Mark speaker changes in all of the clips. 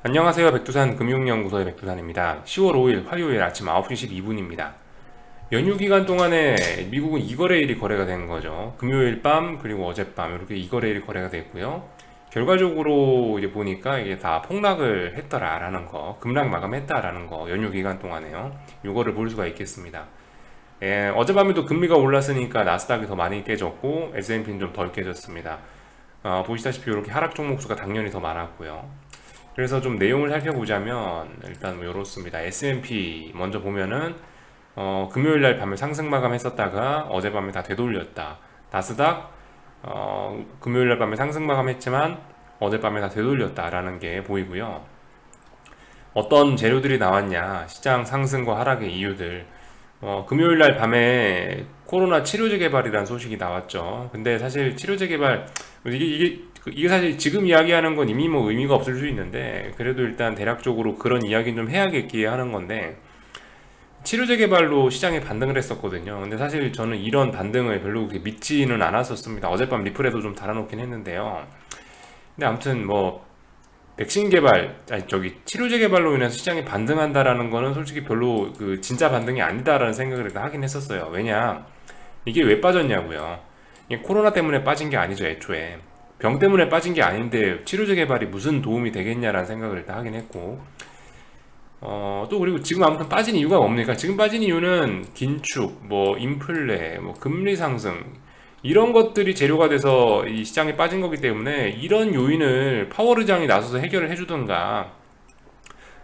Speaker 1: 안녕하세요. 백두산 금융연구소의 백두산입니다. 10월 5일 화요일 아침 9시 12분입니다. 연휴 기간 동안에 미국은 이거래일이 거래가 된 거죠. 금요일 밤 그리고 어젯밤 이렇게 이거래일이 거래가 됐고요. 결과적으로 이제 보니까 이게 다 폭락을 했더라라는 거, 급락 마감했다라는 거, 연휴 기간 동안에요. 이거를 볼 수가 있겠습니다. 어젯밤에도 금리가 올랐으니까 나스닥이 더 많이 깨졌고 S&P는 좀 덜 깨졌습니다. 보시다시피 이렇게 하락 종목 수가 당연히 더 많았고요. 그래서 좀 내용을 살펴보자면 일단 뭐 이렇습니다. S&P 먼저 보면은 금요일 날 밤에 상승 마감했었다가 어젯밤에 다 되돌렸다. 나스닥 금요일 날 밤에 상승 마감했지만 어젯밤에 다 되돌렸다라는 게 보이고요. 어떤 재료들이 나왔냐, 시장 상승과 하락의 이유들. 금요일 날 밤에 코로나 치료제 개발이라는 소식이 나왔죠. 근데 사실 치료제 개발 이게 사실 지금 이야기하는 건 이미 뭐 의미가 없을 수 있는데 그래도 일단 대략적으로 그런 이야기는 좀 해야겠기에 하는 건데 치료제 개발로 시장에 반등을 했었거든요. 근데 사실 저는 이런 반등을 별로 그렇게 믿지는 않았었습니다. 어젯밤 리플에도 좀 달아놓긴 했는데요. 근데 아무튼 뭐 백신 개발, 아니 저기 치료제 개발로 인해서 시장이 반등한다라는 거는 솔직히 별로 그 진짜 반등이 아니다라는 생각을 하긴 했었어요. 왜냐, 이게 왜 빠졌냐고요. 이게 코로나 때문에 빠진 게 아니죠, 애초에. 병 때문에 빠진 게 아닌데 치료제 개발이 무슨 도움이 되겠냐라는 생각을 일단 하긴 했고, 또 그리고 지금 아무튼 빠진 이유가 뭡니까? 지금 빠진 이유는 긴축, 뭐 인플레, 뭐 금리 상승 이런 것들이 재료가 돼서 이 시장에 빠진 거기 때문에 이런 요인을 파월 의장이 나서서 해결을 해주든가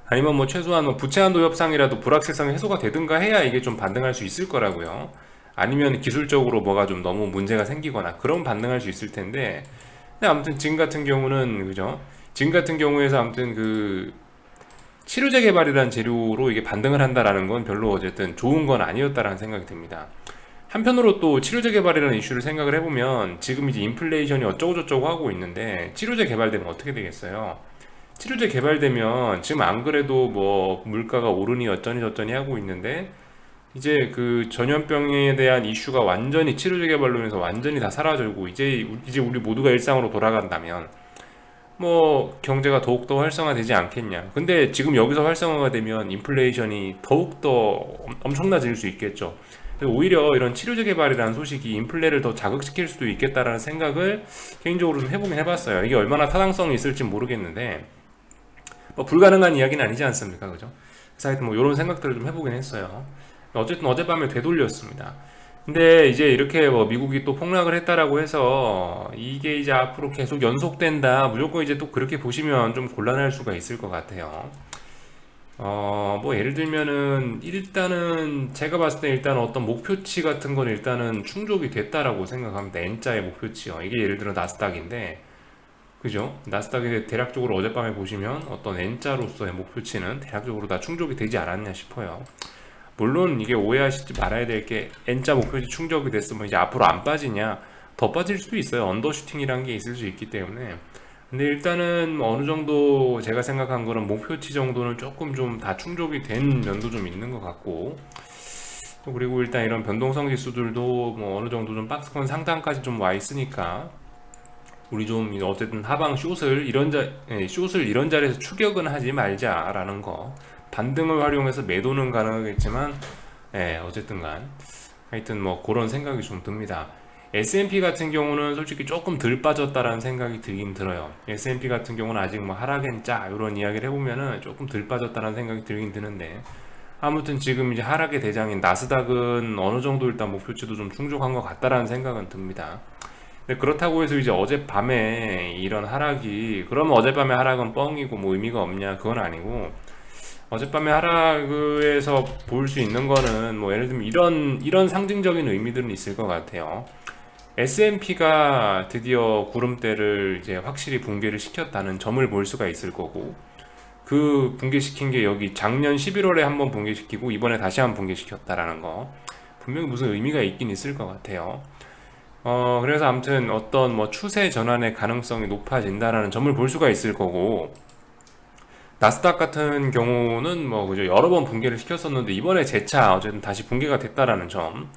Speaker 1: 아니면 뭐 최소한 뭐 부채 한도 협상이라도 불확실성이 해소가 되든가 해야 이게 좀 반등할 수 있을 거라고요. 아니면 기술적으로 뭐가 좀 너무 문제가 생기거나 그런 반등할 수 있을 텐데 근데 아무튼 지금 같은 경우는 그죠? 지금 같은 경우에서 아무튼 그 치료제 개발이라는 재료로 이게 반등을 한다라는 건 별로 어쨌든 좋은 건 아니었다라는 생각이 듭니다. 한편으로 또 치료제 개발이라는 이슈를 생각을 해보면 지금 이제 인플레이션이 어쩌고저쩌고 하고 있는데 치료제 개발되면 어떻게 되겠어요? 치료제 개발되면 지금 안 그래도 뭐 물가가 오르니 어쩌니 저쩌니 하고 있는데 이제 그 전염병에 대한 이슈가 완전히 치료제 개발로 인해서 완전히 다 사라지고 이제 우리 모두가 일상으로 돌아간다면 뭐 경제가 더욱더 활성화되지 않겠냐. 근데 지금 여기서 활성화가 되면 인플레이션이 더욱더 엄청나질 수 있겠죠. 오히려 이런 치료제 개발이라는 소식이 인플레를 더 자극시킬 수도 있겠다라는 생각을 개인적으로 좀 해보긴 해봤어요. 이게 얼마나 타당성이 있을지 모르겠는데 뭐 불가능한 이야기는 아니지 않습니까, 그죠? 그래서 하여튼 뭐 이런 생각들을 좀 해보긴 했어요. 어쨌든 어젯밤에 되돌렸습니다. 근데 이제 이렇게 뭐 미국이 또 폭락을 했다라고 해서 이게 이제 앞으로 계속 연속된다 무조건 이제 또 그렇게 보시면 좀 곤란할 수가 있을 것 같아요. 뭐 예를 들면은 일단은 제가 봤을 때 일단 어떤 목표치 같은 건 일단은 충족이 됐다라고 생각합니다. N자의 목표치요. 이게 예를 들어 나스닥인데 그죠? 나스닥에 대략적으로 어젯밤에 보시면 어떤 N자로서의 목표치는 대략적으로 다 충족이 되지 않았냐 싶어요. 물론 이게 오해하시지 말아야 될 게 N자 목표치 충족이 됐으면 이제 앞으로 안 빠지냐 더 빠질 수도 있어요. 언더슈팅이란 게 있을 수 있기 때문에 근데 일단은 어느 정도 제가 생각한 거는 목표치 정도는 조금 좀 다 충족이 된 면도 좀 있는 것 같고 또 그리고 일단 이런 변동성 지수들도 뭐 어느 정도 좀 박스권 상단까지 좀 와 있으니까 우리 좀 어쨌든 하방 숏을 이런 자리에서 추격은 하지 말자라는 거 반등을 활용해서 매도는 가능하겠지만 어쨌든 간 하여튼 뭐 그런 생각이 좀 듭니다. S&P 같은 경우는 솔직히 조금 덜 빠졌다라는 생각이 들긴 들어요. S&P 같은 경우는 아직 뭐 하락엔짜 이런 이야기를 해보면은 조금 덜 빠졌다라는 생각이 들긴 드는데 아무튼 지금 이제 하락의 대장인 나스닥은 어느 정도 일단 목표치도 좀 충족한 것 같다라는 생각은 듭니다. 근데 그렇다고 해서 이제 어젯밤에 이런 하락이 그러면 어젯밤에 하락은 뻥이고 뭐 의미가 없냐 그건 아니고 어젯밤에 하락에서 볼 수 있는 거는 뭐 예를 들면 이런 상징적인 의미들은 있을 것 같아요. S&P가 드디어 구름대를 이제 확실히 붕괴를 시켰다는 점을 볼 수가 있을 거고 그 붕괴시킨 게 여기 작년 11월에 한번 붕괴시키고 이번에 다시 한번 붕괴시켰다라는 거 분명히 무슨 의미가 있긴 있을 것 같아요. 그래서 아무튼 어떤 뭐 추세 전환의 가능성이 높아진다라는 점을 볼 수가 있을 거고 나스닥 같은 경우는 뭐 그죠 여러 번 붕괴를 시켰었는데 이번에 재차 어쨌든 다시 붕괴가 됐다라는 점.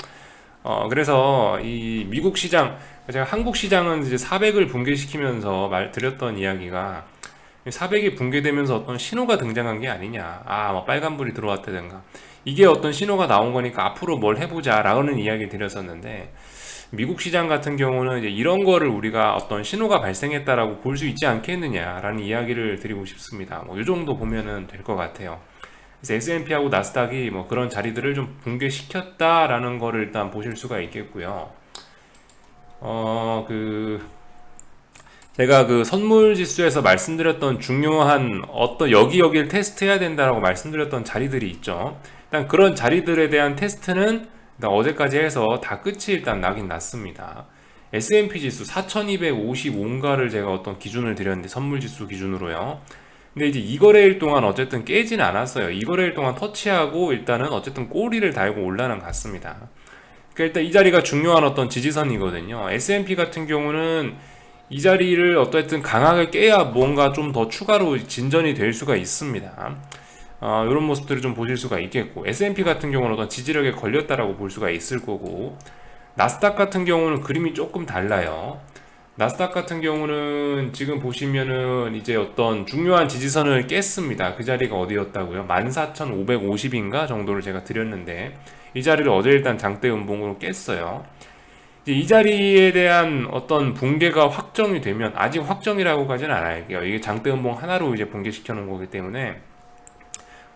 Speaker 1: 그래서 이 미국 시장 제가 한국 시장은 이제 400을 붕괴시키면서 말 드렸던 이야기가 400이 붕괴되면서 어떤 신호가 등장한 게 아니냐. 뭐 빨간불이 들어왔다든가. 이게 어떤 신호가 나온 거니까 앞으로 뭘 해보자 라는 이야기를 드렸었는데, 미국 시장 같은 경우는 이제 이런 거를 우리가 어떤 신호가 발생했다라고 볼 수 있지 않겠느냐라는 이야기를 드리고 싶습니다. 이 정도 보면은 될 것 같아요. 그래서 S&P하고 나스닥이 그런 자리들을 좀 붕괴시켰다라는 거를 일단 보실 수가 있겠고요. 제가 그 선물 지수에서 말씀드렸던 중요한 어떤 여기를 테스트해야 된다라고 말씀드렸던 자리들이 있죠. 일단 그런 자리들에 대한 테스트는 일단 어제까지 해서 다 끝이 일단 나긴 났습니다. S&P 지수 4255인가를 제가 어떤 기준을 드렸는데, 선물 지수 기준으로요. 근데 이제 이거래일 동안 어쨌든 깨지는 않았어요. 이거래일 동안 터치하고 일단은 어쨌든 꼬리를 달고 올라는 갔습니다. 그러니까 일단 이 자리가 중요한 어떤 지지선이거든요. S&P 같은 경우는 이 자리를 어쨌든 강하게 깨야 뭔가 좀 더 추가로 진전이 될 수가 있습니다. 이런 모습들을 좀 보실 수가 있겠고, S&P 같은 경우는 어떤 지지력에 걸렸다라고 볼 수가 있을 거고, 나스닥 같은 경우는 그림이 조금 달라요. 나스닥 같은 경우는 지금 보시면은 이제 어떤 중요한 지지선을 깼습니다. 그 자리가 어디였다고요? 14,550인가 정도를 제가 드렸는데, 이 자리를 어제 일단 장대 음봉으로 깼어요. 이제 이 자리에 대한 어떤 붕괴가 확정이 되면, 아직 확정이라고까지는 안 할게요. 이게 장대 음봉 하나로 이제 붕괴시켜 놓은 거기 때문에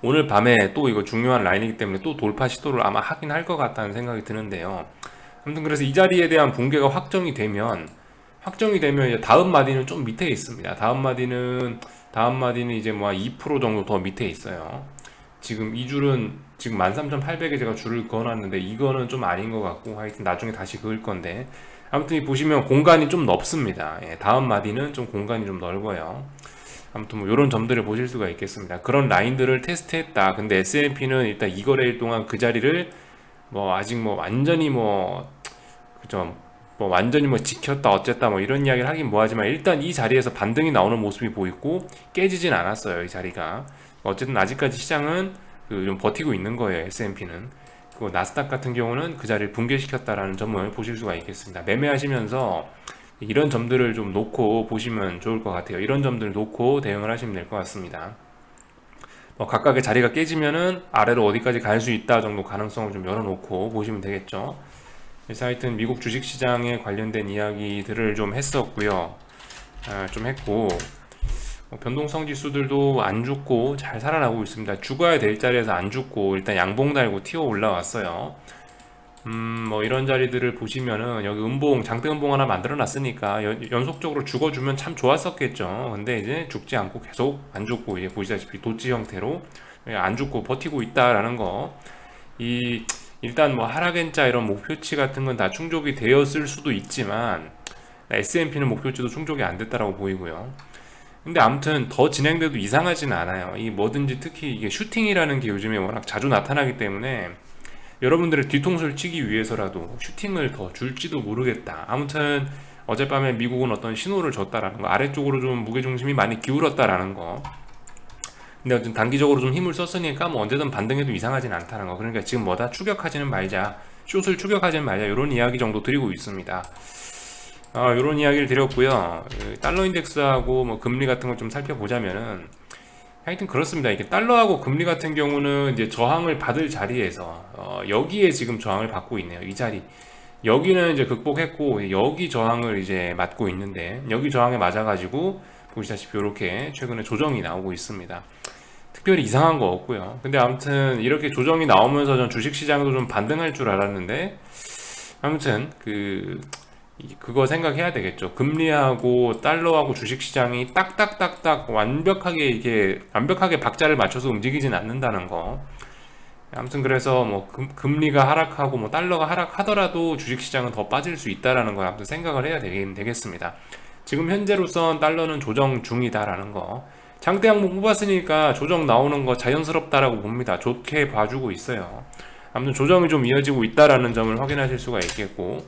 Speaker 1: 오늘 밤에 또 이거 중요한 라인이기 때문에 또 돌파 시도를 아마 하긴 할 것 같다는 생각이 드는데요. 아무튼 그래서 이 자리에 대한 붕괴가 확정이 되면 이제 다음 마디는 좀 밑에 있습니다. 다음 마디는 이제 2% 정도 더 밑에 있어요. 지금 이 줄은 지금 13,800에 제가 줄을 그어놨는데 이거는 좀 아닌 것 같고, 하여튼 나중에 다시 그을 건데, 아무튼 보시면 공간이 좀 넓습니다. 다음 마디는 좀 공간이 좀 넓어요. 아무튼 이런 점들을 보실 수가 있겠습니다. 그런 라인들을 테스트했다. 근데 S&P는 일단 이거래일 동안 그 자리를 아직 완전히 그죠, 완전히 지켰다 어쨌다 이런 이야기를 하긴 뭐하지만, 일단 이 자리에서 반등이 나오는 모습이 보이고 깨지진 않았어요. 이 자리가 어쨌든 아직까지 시장은 좀 버티고 있는 거예요. S&P는. 그리고 나스닥 같은 경우는 그 자리를 붕괴시켰다라는 점을 보실 수가 있겠습니다. 매매하시면서 이런 점들을 좀 놓고 보시면 좋을 것 같아요. 이런 점들을 놓고 대응을 하시면 될 것 같습니다. 각각의 자리가 깨지면은 아래로 어디까지 갈 수 있다 정도 가능성을 좀 열어놓고 보시면 되겠죠. 그래서 하여튼 미국 주식시장에 관련된 이야기들을 좀 했었고요. 좀 했고, 변동성 지수들도 안 죽고 잘 살아나고 있습니다. 죽어야 될 자리에서 안 죽고 일단 양봉 달고 튀어 올라왔어요. 이런 자리들을 보시면은 여기 장대 음봉 하나 만들어 놨으니까 연속적으로 죽어주면 참 좋았었겠죠. 근데 이제 죽지 않고 계속 안 죽고, 이제 보시다시피 도치 형태로 안 죽고 버티고 있다라는 거. 일단 하락엔자 이런 목표치 같은 건 다 충족이 되었을 수도 있지만, S&P는 목표치도 충족이 안 됐다라고 보이고요. 근데 아무튼 더 진행돼도 이상하지는 않아요. 뭐든지 특히 이게 슈팅이라는 게 요즘에 워낙 자주 나타나기 때문에 여러분들의 뒤통수를 치기 위해서라도 슈팅을 더 줄지도 모르겠다. 아무튼 어젯밤에 미국은 어떤 신호를 줬다라는 거, 아래쪽으로 좀 무게중심이 많이 기울었다라는 거. 근데 어쨌든 단기적으로 좀 힘을 썼으니까 언제든 반등해도 이상하진 않다는 거. 그러니까 지금 추격하지는 말자, 숏을 추격하지는 말자, 이런 이야기 정도 드리고 있습니다. 이런 이야기를 드렸고요. 달러 인덱스하고 금리 같은 걸 좀 살펴보자면은, 하여튼 그렇습니다. 이게 달러하고 금리 같은 경우는 이제 저항을 받을 자리에서 여기에 지금 저항을 받고 있네요. 이 자리. 여기는 이제 극복했고, 여기 저항을 이제 맞고 있는데, 여기 저항에 맞아가지고 보시다시피 이렇게 최근에 조정이 나오고 있습니다. 특별히 이상한 거 없고요. 근데 아무튼 이렇게 조정이 나오면서 전 주식시장도 좀 반등할 줄 알았는데, 아무튼 그거 생각해야 되겠죠. 금리하고 달러하고 주식시장이 딱딱딱딱 완벽하게 박자를 맞춰서 움직이진 않는다는 거. 아무튼 그래서 금리가 하락하고 달러가 하락하더라도 주식시장은 더 빠질 수 있다라는 걸 아무튼 생각을 해야 되겠습니다. 지금 현재로선 달러는 조정 중이다라는 거. 장대 항목 뽑았으니까 조정 나오는 거 자연스럽다라고 봅니다. 좋게 봐주고 있어요. 아무튼 조정이 좀 이어지고 있다라는 점을 확인하실 수가 있겠고,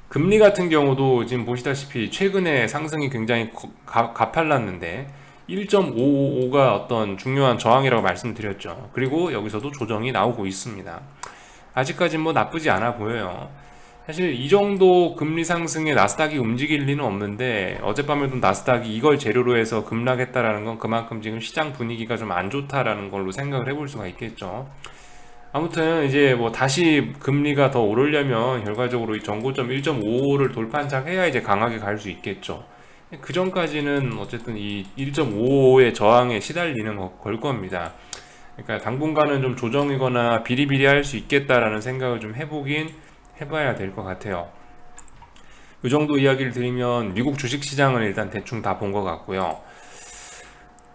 Speaker 1: 금리 같은 경우도 지금 보시다시피 최근에 상승이 굉장히 가팔랐는데 1.555가 어떤 중요한 저항이라고 말씀드렸죠. 그리고 여기서도 조정이 나오고 있습니다. 아직까지 나쁘지 않아 보여요. 사실 이 정도 금리 상승에 나스닥이 움직일 리는 없는데 어젯밤에도 나스닥이 이걸 재료로 해서 급락했다라는 건 그만큼 지금 시장 분위기가 좀 안 좋다라는 걸로 생각을 해볼 수가 있겠죠. 아무튼 이제 뭐 다시 금리가 더 오르려면 결과적으로 이 전고점 1.55를 돌판착해야 이제 강하게 갈 수 있겠죠. 그 전까지는 어쨌든 이 1.55의 저항에 시달리는 걸 겁니다. 그러니까 당분간은 좀 조정이거나 비리비리할 수 있겠다라는 생각을 좀 해봐야 될 것 같아요. 이 정도 이야기를 드리면 미국 주식시장은 일단 대충 다 본 것 같고요.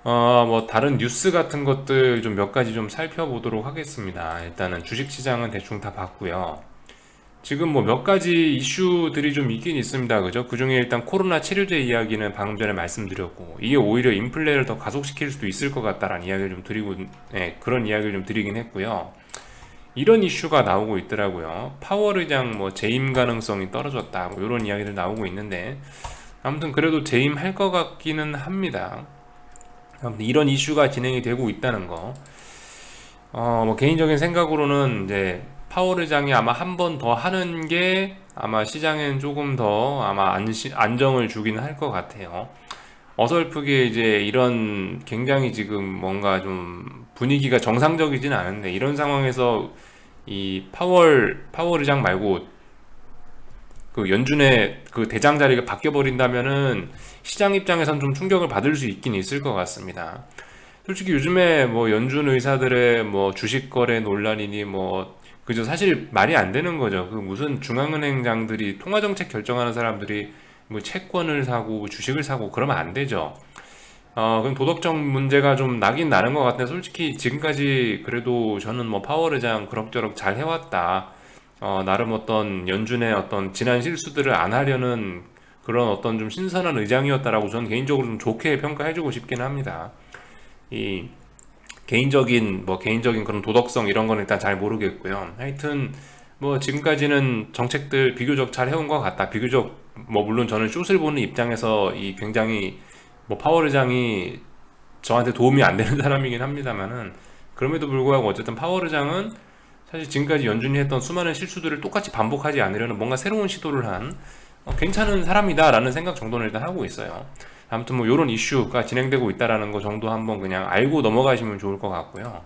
Speaker 1: 뭐 다른 뉴스 같은 것들 좀 몇 가지 좀 살펴보도록 하겠습니다. 일단은 주식시장은 대충 다 봤고요. 지금 뭐 몇 가지 이슈들이 좀 있긴 있습니다. 그죠? 그 중에 일단 코로나 치료제 이야기는 방금 전에 말씀드렸고, 이게 오히려 인플레를 더 가속시킬 수도 있을 것 같다라는 이야기를 좀 드리고, 네, 그런 이야기를 좀 드리긴 했고요. 이런 이슈가 나오고 있더라고요. 파월 의장 뭐 재임 가능성이 떨어졌다, 뭐 이런 이야기들 나오고 있는데, 아무튼 그래도 재임할 것 같기는 합니다. 아무튼 이런 이슈가 진행이 되고 있다는 거. 뭐 개인적인 생각으로는 이제 파월 의장이 아마 한 번 더 하는 게 아마 시장엔 조금 더 아마 안정을 주긴 할 것 같아요. 어설프게 이제 이런 굉장히 지금 뭔가 좀 분위기가 정상적이진 않은데 이런 상황에서 이 파월 의장 말고 그 연준의 그 대장 자리가 바뀌어 버린다면은 시장 입장에선 좀 충격을 받을 수 있긴 있을 것 같습니다. 솔직히 요즘에 뭐 연준 의사들의 뭐 주식 거래 논란이니 뭐 그죠, 사실 말이 안 되는 거죠. 그 무슨 중앙은행장들이 통화 정책 결정하는 사람들이 뭐 채권을 사고 주식을 사고 그러면 안 되죠. 그럼 도덕적 문제가 좀 나긴 나는 것 같은데 솔직히 지금까지 그래도 저는 뭐 파월 의장 그럭저럭 잘 해왔다. 나름 어떤 연준의 어떤 지난 실수들을 안 하려는 그런 어떤 좀 신선한 의장이었다라고 저는 개인적으로 좀 좋게 평가해주고 싶긴 합니다. 이 개인적인 그런 도덕성 이런 건 일단 잘 모르겠고요. 하여튼 뭐 지금까지는 정책들 비교적 잘 해온 것 같다. 비교적 뭐 물론 저는 숏을 보는 입장에서 이 굉장히 뭐 파월 의장이 저한테 도움이 안 되는 사람이긴 합니다만은 그럼에도 불구하고 어쨌든 파월 의장은 사실 지금까지 연준이 했던 수많은 실수들을 똑같이 반복하지 않으려는 뭔가 새로운 시도를 한 괜찮은 사람이다라는 생각 정도는 일단 하고 있어요. 아무튼 뭐 이런 이슈가 진행되고 있다라는 거 정도 한번 그냥 알고 넘어가시면 좋을 것 같고요.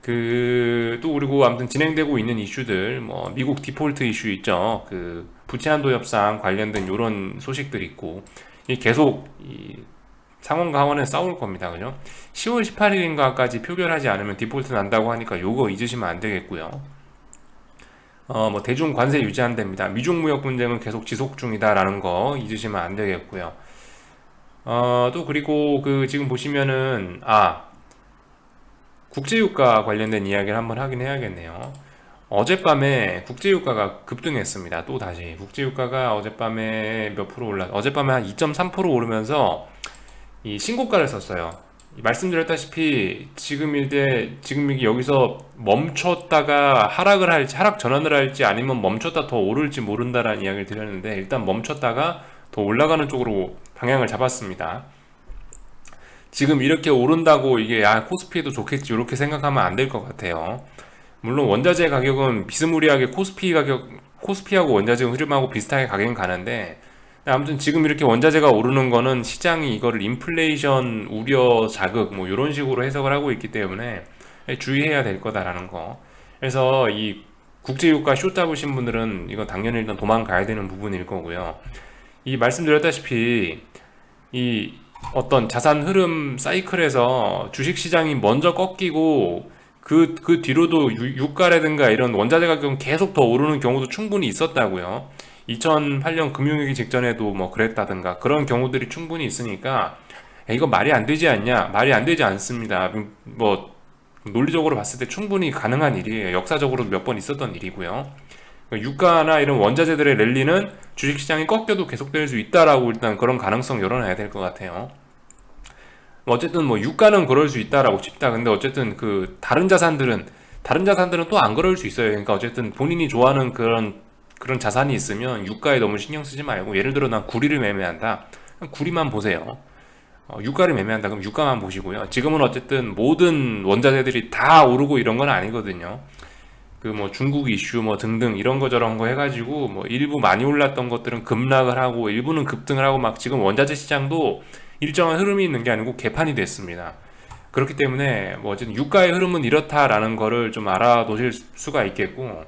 Speaker 1: 그 또 그리고 아무튼 진행되고 있는 이슈들 뭐 미국 디폴트 이슈 있죠. 그 부채 한도 협상 관련된 이런 소식들 있고 이 계속 이 상원과 하원은 싸울 겁니다. 그죠? 10월 18일인가까지 표결하지 않으면 디폴트 난다고 하니까 요거 잊으시면 안 되겠고요. 뭐 대중 관세 유지한답니다. 미중 무역 분쟁은 계속 지속 중이다라는 거 잊으시면 안 되겠고요. 또 그리고 그 지금 보시면은 국제유가 관련된 이야기를 한번 하긴 해야겠네요. 어젯밤에 국제유가가 급등했습니다. 또 다시 국제유가가 어젯밤에 몇 프로 어젯밤에 한 2.3% 오르면서 이 신고가를 썼어요. 말씀드렸다시피 지금 이게 여기서 멈췄다가 하락 전환을 할지 아니면 멈췄다 더 오를지 모른다라는 이야기를 드렸는데 일단 멈췄다가 더 올라가는 쪽으로 방향을 잡았습니다. 지금 이렇게 오른다고 이게 코스피에도 좋겠지 이렇게 생각하면 안 될 것 같아요. 물론 원자재 가격은 비스무리하게 코스피하고 원자재 흐름하고 비슷하게 가긴 가는데 아무튼 지금 이렇게 원자재가 오르는 거는 시장이 이거를 인플레이션 우려 자극 뭐 이런 식으로 해석을 하고 있기 때문에 주의해야 될 거다라는 거. 그래서 이 국제유가 숏 잡으신 분들은 이거 당연히 일단 도망가야 되는 부분일 거고요. 이 말씀드렸다시피 이 어떤 자산 흐름 사이클에서 주식시장이 먼저 꺾이고 그 뒤로도 유가라든가 이런 원자재 가격은 계속 더 오르는 경우도 충분히 있었다고요. 2008년 금융위기 직전에도 뭐 그랬다든가 그런 경우들이 충분히 있으니까 이거 말이 안 되지 않냐? 말이 안 되지 않습니다. 뭐 논리적으로 봤을 때 충분히 가능한 일이에요. 역사적으로 몇 번 있었던 일이고요. 유가나 이런 원자재들의 랠리는 주식시장이 꺾여도 계속될 수 있다라고 일단 그런 가능성 열어놔야 될 것 같아요. 어쨌든 뭐 유가는 그럴 수 있다라고 칩다. 근데 어쨌든 그 다른 자산들은 또 안 그럴 수 있어요. 그러니까 어쨌든 본인이 좋아하는 그런 자산이 있으면 유가에 너무 신경 쓰지 말고 예를 들어 난 구리를 매매한다. 그럼 구리만 보세요. 유가를 매매한다. 그럼 유가만 보시고요. 지금은 어쨌든 모든 원자재들이 다 오르고 이런 건 아니거든요. 그 뭐 중국 이슈 뭐 등등 이런 거 저런 거 해가지고 뭐 일부 많이 올랐던 것들은 급락을 하고 일부는 급등을 하고 막 지금 원자재 시장도 일정한 흐름이 있는 게 아니고 개판이 됐습니다. 그렇기 때문에 뭐 어쨌든 유가의 흐름은 이렇다라는 거를 좀 알아놓으실 수가 있겠고,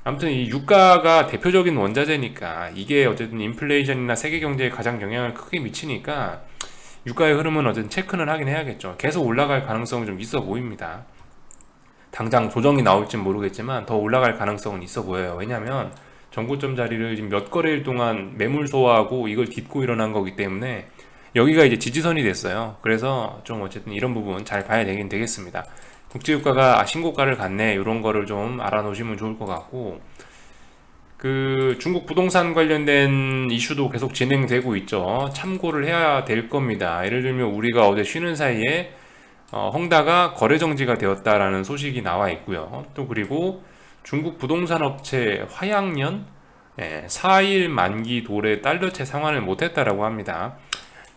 Speaker 1: 아무튼 이 유가가 대표적인 원자재니까 이게 어쨌든 인플레이션이나 세계 경제에 가장 영향을 크게 미치니까 유가의 흐름은 어쨌든 체크는 하긴 해야겠죠. 계속 올라갈 가능성은 좀 있어 보입니다. 당장 조정이 나올진 모르겠지만 더 올라갈 가능성은 있어 보여요. 왜냐하면 전고점 자리를 지금 몇 거래일 동안 매물 소화하고 이걸 딛고 일어난 거기 때문에 여기가 이제 지지선이 됐어요. 그래서 좀 어쨌든 이런 부분 잘 봐야 되긴 되겠습니다. 국제유가가 신고가를 갔네, 이런 거를 좀 알아놓으시면 좋을 것 같고, 그 중국 부동산 관련된 이슈도 계속 진행되고 있죠. 참고를 해야 될 겁니다. 예를 들면 우리가 어제 쉬는 사이에 헝다가 거래 정지가 되었다라는 소식이 나와 있고요. 또 그리고 중국 부동산 업체 화양연 4일 만기 도래 달러채 상환을 못했다라고 합니다.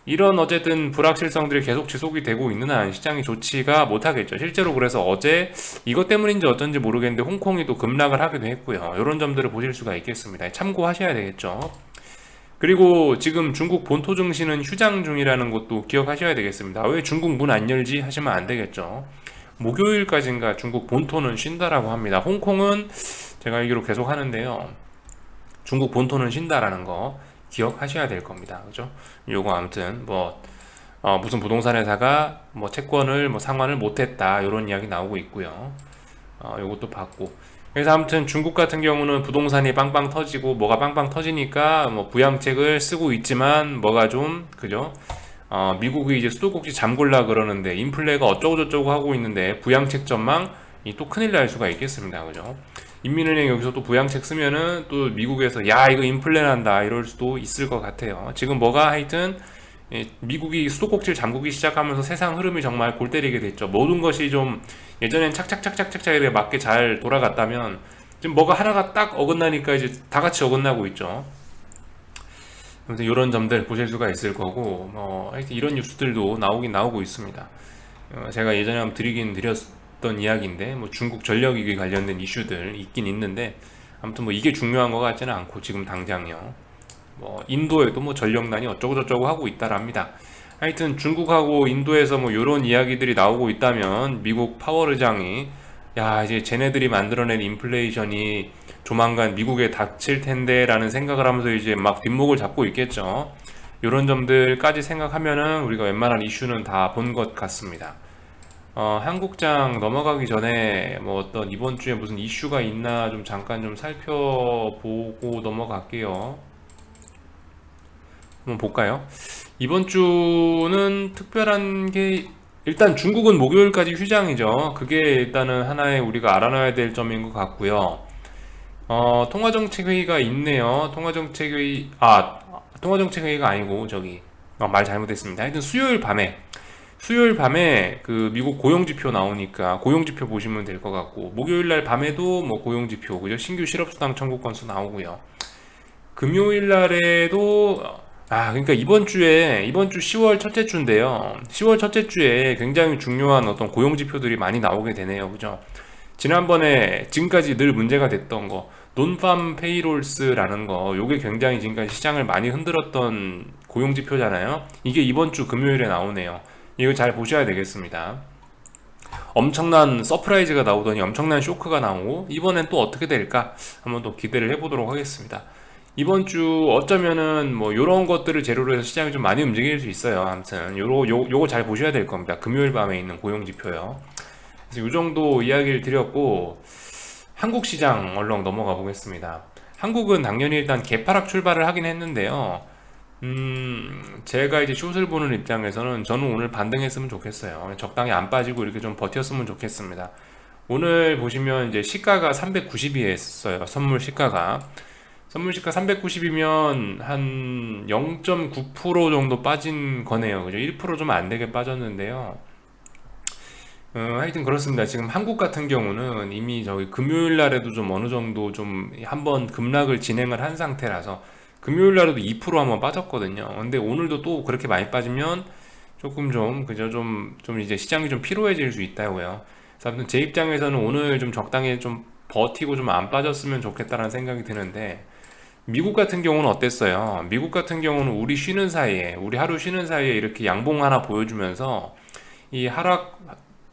Speaker 1: 이런 어쨌든 불확실성들이 계속 지속이 되고 있는 한 시장이 좋지가 못하겠죠. 실제로 그래서 어제 이것 때문인지 어쩐지 모르겠는데 홍콩이 또 급락을 하기도 했고요. 이런 점들을 보실 수가 있겠습니다. 참고하셔야 되겠죠. 그리고 지금 중국 본토 증시는 휴장 중이라는 것도 기억하셔야 되겠습니다. 왜 중국 문 안 열지 하시면 안 되겠죠. 목요일까지인가 중국 본토는 쉰다라고 합니다. 홍콩은 제가 알기로 계속 하는데요. 중국 본토는 쉰다라는 거 기억하셔야 될 겁니다. 그죠? 요거 아무튼 뭐 무슨 부동산 회사가 뭐 채권을 뭐 상환을 못했다 이런 이야기 나오고 있고요. 요것도 봤고. 그래서 아무튼 중국 같은 경우는 부동산이 빵빵 터지고 뭐가 빵빵 터지니까 뭐 부양책을 쓰고 있지만 뭐가 좀 그죠? 미국이 이제 수도꼭지 잠글라 그러는데 인플레가 어쩌고 저쩌고 하고 있는데 부양책 전망 또 큰일 날 수가 있겠습니다. 그죠? 인민은행 여기서 또 부양책 쓰면은 또 미국에서 야 이거 인플레 난다 이럴 수도 있을 것 같아요. 지금 뭐가 하여튼 미국이 수도꼭지를 잠그기 시작하면서 세상 흐름이 정말 골 때리게 됐죠. 모든 것이 좀 예전엔 착착착착착착 이렇게 맞게 잘 돌아갔다면 지금 뭐가 하나가 딱 어긋나니까 이제 다 같이 어긋나고 있죠. 아무튼 이런 점들 보실 수가 있을 거고 하여튼 이런 뉴스들도 나오고 있습니다. 제가 예전에 한번 드리긴 드렸던 이야기인데 뭐 중국 전력위기 관련된 이슈들 있긴 있는데 아무튼 뭐 이게 중요한 것 같지는 않고 지금 당장요. 뭐 인도에도 뭐 전력난이 어쩌고 저쩌고 하고 있다랍니다. 하여튼 중국하고 인도에서 뭐 이런 이야기들이 나오고 있다면 미국 파월 의장이 야 이제 쟤네들이 만들어낸 인플레이션이 조만간 미국에 닥칠 텐데 라는 생각을 하면서 이제 막 뒷목을 잡고 있겠죠. 이런 점들까지 생각하면은 우리가 웬만한 이슈는 다 본 것 같습니다. 한국장 넘어가기 전에 뭐 어떤 이번 주에 무슨 이슈가 있나 좀 잠깐 좀 살펴보고 넘어갈게요. 한번 볼까요? 이번 주는 특별한 게 일단 중국은 목요일까지 휴장이죠. 그게 일단은 하나의 우리가 알아놔야 될 점인 것 같고요. 통화정책회의가 있네요. 통화정책회의가 아니고 저기 말 잘못했습니다. 하여튼 수요일 밤에 그 미국 고용지표 나오니까 고용지표 보시면 될 것 같고 목요일날 밤에도 뭐 고용지표 그죠? 신규 실업수당 청구 건수 나오고요. 금요일날에도 그러니까 이번 주 10월 첫째 주인데요. 10월 첫째 주에 굉장히 중요한 어떤 고용 지표들이 많이 나오게 되네요. 그죠? 지난번에 지금까지 늘 문제가 됐던 거, 논팜 페이롤스라는 거, 요게 굉장히 지금까지 시장을 많이 흔들었던 고용 지표잖아요. 이게 이번 주 금요일에 나오네요. 이거 잘 보셔야 되겠습니다. 엄청난 서프라이즈가 나오더니 엄청난 쇼크가 나오고 이번엔 또 어떻게 될까 한번 또 기대를 해보도록 하겠습니다. 이번 주 어쩌면은 뭐 요런 것들을 재료로 해서 시장이 좀 많이 움직일 수 있어요. 아무튼 요거 잘 보셔야 될 겁니다. 금요일 밤에 있는 고용 지표요. 그래서 요 정도 이야기를 드렸고 한국 시장 얼렁 넘어가 보겠습니다. 한국은 당연히 일단 개파락 출발을 하긴 했는데요. 제가 이제 숏을 보는 입장에서는 저는 오늘 반등했으면 좋겠어요. 적당히 안 빠지고 이렇게 좀 버텼으면 좋겠습니다. 오늘 보시면 이제 시가가 390이었어요. 선물 시가가 390이면 한 0.9% 정도 빠진 거네요. 그죠? 1% 좀 안 되게 빠졌는데요. 하여튼 그렇습니다. 지금 한국 같은 경우는 이미 저기 금요일 날에도 좀 어느 정도 좀 한번 급락을 진행을 한 상태라서 금요일 날에도 2% 한번 빠졌거든요. 근데 오늘도 또 그렇게 많이 빠지면 조금 좀 그죠? 좀 이제 시장이 좀 피로해질 수 있다고요. 그래서 아무튼 제 입장에서는 오늘 좀 적당히 좀 버티고 좀 안 빠졌으면 좋겠다라는 생각이 드는데, 미국 같은 경우는 어땠어요? 미국 같은 경우는 우리 하루 쉬는 사이에 이렇게 양봉 하나 보여주면서 이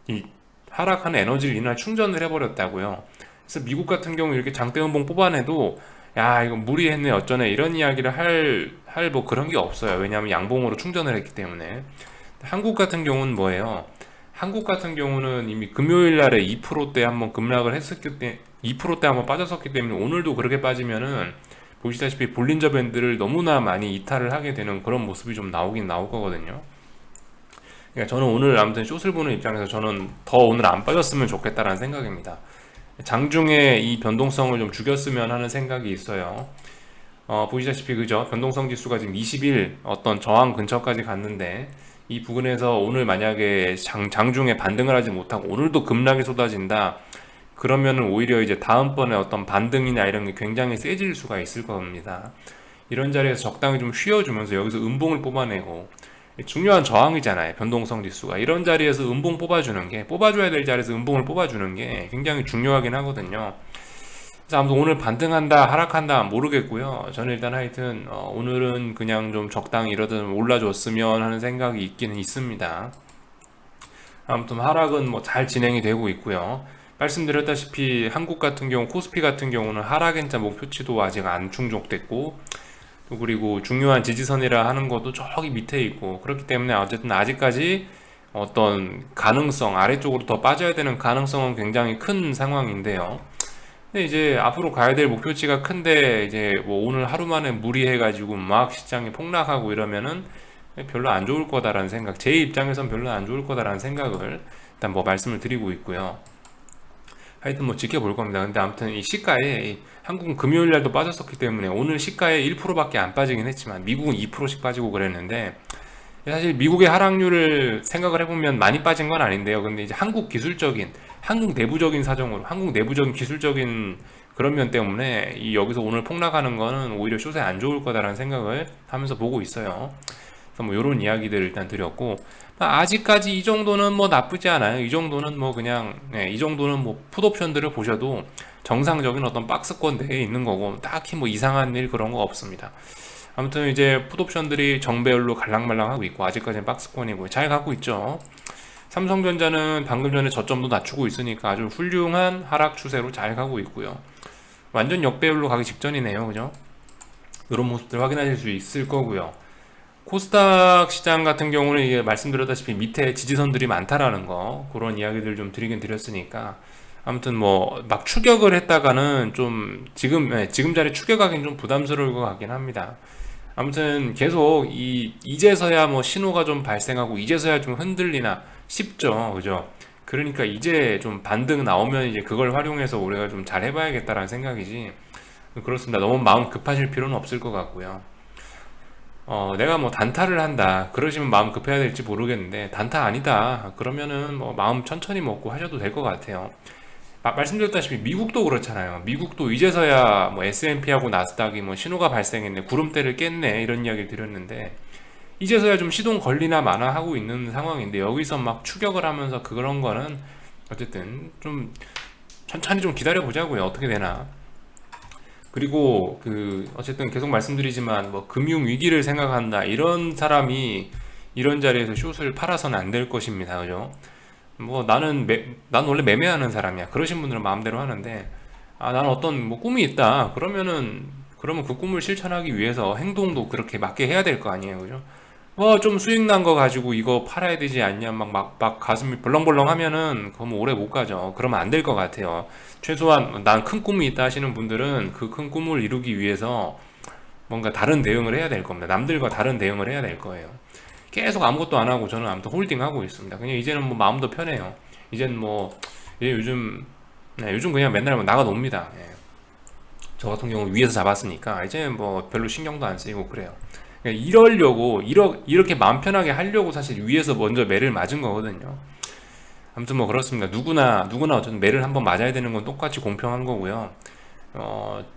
Speaker 1: 이 하락한 에너지를 이날 충전을 해버렸다고요. 그래서 미국 같은 경우 이렇게 장대음봉 뽑아내도 야, 이거 무리했네, 어쩌네, 이런 이야기를 할 뭐 그런 게 없어요. 왜냐하면 양봉으로 충전을 했기 때문에. 한국 같은 경우는 뭐예요? 한국 같은 경우는 이미 금요일 날에 2%대 한번 급락을 했었기 때문에 2%대 한번 빠졌었기 때문에 오늘도 그렇게 빠지면은 보시다시피 볼린저 밴드를 너무나 많이 이탈을 하게 되는 그런 모습이 좀 나오긴 나올 거거든요. 그러니까 저는 오늘 아무튼 숏을 보는 입장에서 저는 더 오늘 안 빠졌으면 좋겠다라는 생각입니다. 장중에 이 변동성을 좀 죽였으면 하는 생각이 있어요. 보시다시피 그죠? 변동성 지수가 지금 20일 어떤 저항 근처까지 갔는데 이 부분에서 오늘 만약에 장중에 반등을 하지 못하고 오늘도 급락이 쏟아진다. 그러면은 오히려 이제 다음번에 어떤 반등이나 이런 게 굉장히 세질 수가 있을 겁니다. 이런 자리에서 적당히 좀 쉬어주면서 여기서 음봉을 뽑아내고 중요한 저항이잖아요. 변동성 지수가 이런 자리에서 음봉 뽑아줘야 될 자리에서 음봉을 뽑아주는 게 굉장히 중요하긴 하거든요. 그래서 아무튼 오늘 반등한다 하락한다 모르겠고요. 저는 일단 하여튼 오늘은 그냥 좀 적당히 이러든 올라줬으면 하는 생각이 있기는 있습니다. 아무튼 하락은 뭐 잘 진행이 되고 있고요. 말씀드렸다시피 한국 같은 경우 코스피 같은 경우는 하락엔자 목표치도 아직 안 충족됐고 또 그리고 중요한 지지선이라 하는 것도 저기 밑에 있고 그렇기 때문에 어쨌든 아직까지 어떤 가능성 아래쪽으로 더 빠져야 되는 가능성은 굉장히 큰 상황인데요. 근데 이제 앞으로 가야 될 목표치가 큰데 이제 뭐 오늘 하루 만에 무리해가지고 막 시장이 폭락하고 이러면은 별로 안 좋을 거다라는 생각, 제 입장에선 별로 안 좋을 거다라는 생각을 일단 뭐 말씀을 드리고 있고요. 하여튼 뭐 지켜볼 겁니다. 근데 아무튼 이 시가에 한국은 금요일 날도 빠졌었기 때문에 오늘 시가에 1%밖에 안 빠지긴 했지만 미국은 2%씩 빠지고 그랬는데 사실 미국의 하락률을 생각을 해보면 많이 빠진 건 아닌데요. 근데 이제 한국 내부적인 사정으로, 한국 내부적인 기술적인 그런 면 때문에 이 여기서 오늘 폭락하는 거는 오히려 숏에 안 좋을 거다라는 생각을 하면서 보고 있어요. 그래서 뭐 이런 이야기들을 일단 드렸고 아직까지 이 정도는 뭐 나쁘지 않아요. 이 정도는 뭐 그냥 이 정도는 뭐 풋옵션들을 보셔도 정상적인 어떤 박스권 내에 있는 거고 딱히 뭐 이상한 일 그런 거 없습니다. 아무튼 이제 풋옵션들이 정배열로 갈랑말랑하고 있고 아직까지는 박스권이고 잘 가고 있죠. 삼성전자는 방금 전에 저점도 낮추고 있으니까 아주 훌륭한 하락 추세로 잘 가고 있고요. 완전 역배열로 가기 직전이네요. 그죠? 이런 모습들 확인하실 수 있을 거고요. 코스닥 시장 같은 경우는 이게 말씀드렸다시피 밑에 지지선들이 많다라는 거 그런 이야기들 좀 드리긴 드렸으니까 아무튼 뭐 막 추격을 했다가는 좀 지금 자리 추격하기는 좀 부담스러울 것 같긴 합니다. 아무튼 계속 이제서야 뭐 신호가 좀 발생하고 이제서야 좀 흔들리나 싶죠. 그죠? 그러니까 이제 좀 반등 나오면 이제 그걸 활용해서 우리가 좀 잘 해봐야겠다라는 생각이지. 그렇습니다. 너무 마음 급하실 필요는 없을 것 같고요. 내가 뭐 단타를 한다. 그러시면 마음 급해야 될지 모르겠는데, 단타 아니다. 그러면은 뭐 마음 천천히 먹고 하셔도 될 것 같아요. 말씀드렸다시피 미국도 그렇잖아요. 미국도 이제서야 뭐 S&P하고 나스닥이 뭐 신호가 발생했네, 구름대를 깼네, 이런 이야기를 드렸는데, 이제서야 좀 시동 걸리나 마나 하고 있는 상황인데, 여기서 막 추격을 하면서 그런 거는 어쨌든 좀 천천히 좀 기다려 보자고요. 어떻게 되나. 그리고 어쨌든 계속 말씀드리지만 뭐 금융 위기를 생각한다 이런 사람이 이런 자리에서 숏을 팔아서는 안 될 것입니다. 그죠? 뭐 난 원래 매매하는 사람이야. 그러신 분들은 마음대로 하는데 나는 어떤 뭐 꿈이 있다. 그러면 그 꿈을 실천하기 위해서 행동도 그렇게 맞게 해야 될 거 아니에요. 그죠? 뭐 좀 수익 난 거 가지고 이거 팔아야 되지 않냐 막 가슴이 벌렁벌렁 하면은 그거 뭐 오래 못 가죠. 그러면 안 될 것 같아요. 최소한 난 큰 꿈이 있다 하시는 분들은 그 큰 꿈을 이루기 위해서 뭔가 다른 대응을 해야 될 겁니다. 남들과 다른 대응을 해야 될 거예요. 계속 아무것도 안 하고 저는 아무튼 홀딩 하고 있습니다. 그냥 이제는 뭐 마음도 편해요. 이젠 뭐 이제 요즘 그냥 맨날 뭐 나가 놉니다. 예. 저 같은 경우 위에서 잡았으니까 이제 뭐 별로 신경도 안 쓰이고 그래요. 그러니까 이렇게 마음 편하게 하려고 사실 위에서 먼저 매를 맞은 거거든요. 아무튼 뭐 그렇습니다. 누구나 어쨌든 매를 한번 맞아야 되는 건 똑같이 공평한 거고요.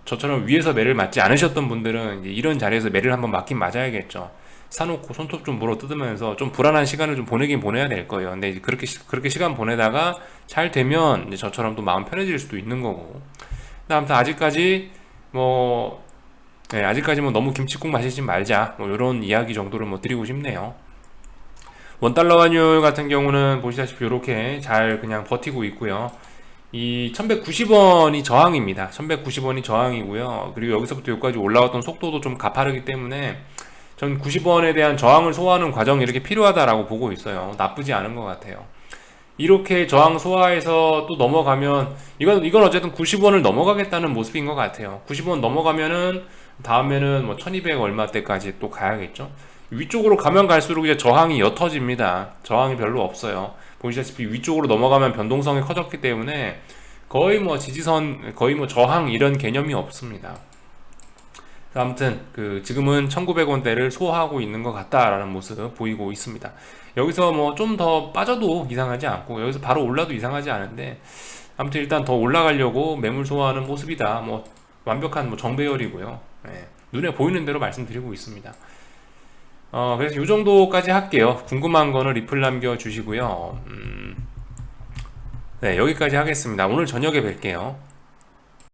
Speaker 1: 저처럼 위에서 매를 맞지 않으셨던 분들은 이제 이런 자리에서 매를 한번 맞긴 맞아야겠죠. 사놓고 손톱 좀 물어 뜯으면서 좀 불안한 시간을 좀 보내긴 보내야 될 거예요. 근데 이제 그렇게 시간 보내다가 잘 되면 이제 저처럼 또 마음 편해질 수도 있는 거고. 근데 아무튼 아직까지 뭐 아직까지 뭐 너무 김칫국 마시지 말자 뭐 이런 이야기 정도를 뭐 드리고 싶네요. 원달러 환율 같은 경우는 보시다시피 이렇게 잘 그냥 버티고 있고요. 이 1190원이 저항입니다. 1190원이 저항이고요. 그리고 여기서부터 여기까지 올라왔던 속도도 좀 가파르기 때문에 전 90원에 대한 저항을 소화하는 과정이 이렇게 필요하다라고 보고 있어요. 나쁘지 않은 것 같아요. 이렇게 저항 소화해서 또 넘어가면 이건 어쨌든 90원을 넘어가겠다는 모습인 것 같아요. 90원 넘어가면은 다음에는 뭐 1200 얼마 때까지 또 가야겠죠. 위쪽으로 가면 갈수록 이제 저항이 옅어집니다. 저항이 별로 없어요. 보시다시피 위쪽으로 넘어가면 변동성이 커졌기 때문에 거의 뭐 지지선, 거의 뭐 저항 이런 개념이 없습니다. 아무튼 지금은 1900원대를 소화하고 있는 것 같다라는 모습 보이고 있습니다. 여기서 뭐 좀 더 빠져도 이상하지 않고 여기서 바로 올라도 이상하지 않은데 아무튼 일단 더 올라가려고 매물 소화하는 모습이다. 뭐 완벽한 뭐 정배열이고요. 눈에 보이는 대로 말씀드리고 있습니다. 그래서 이 정도까지 할게요. 궁금한 거는 리플 남겨주시고요. 네, 여기까지 하겠습니다. 오늘 저녁에 뵐게요.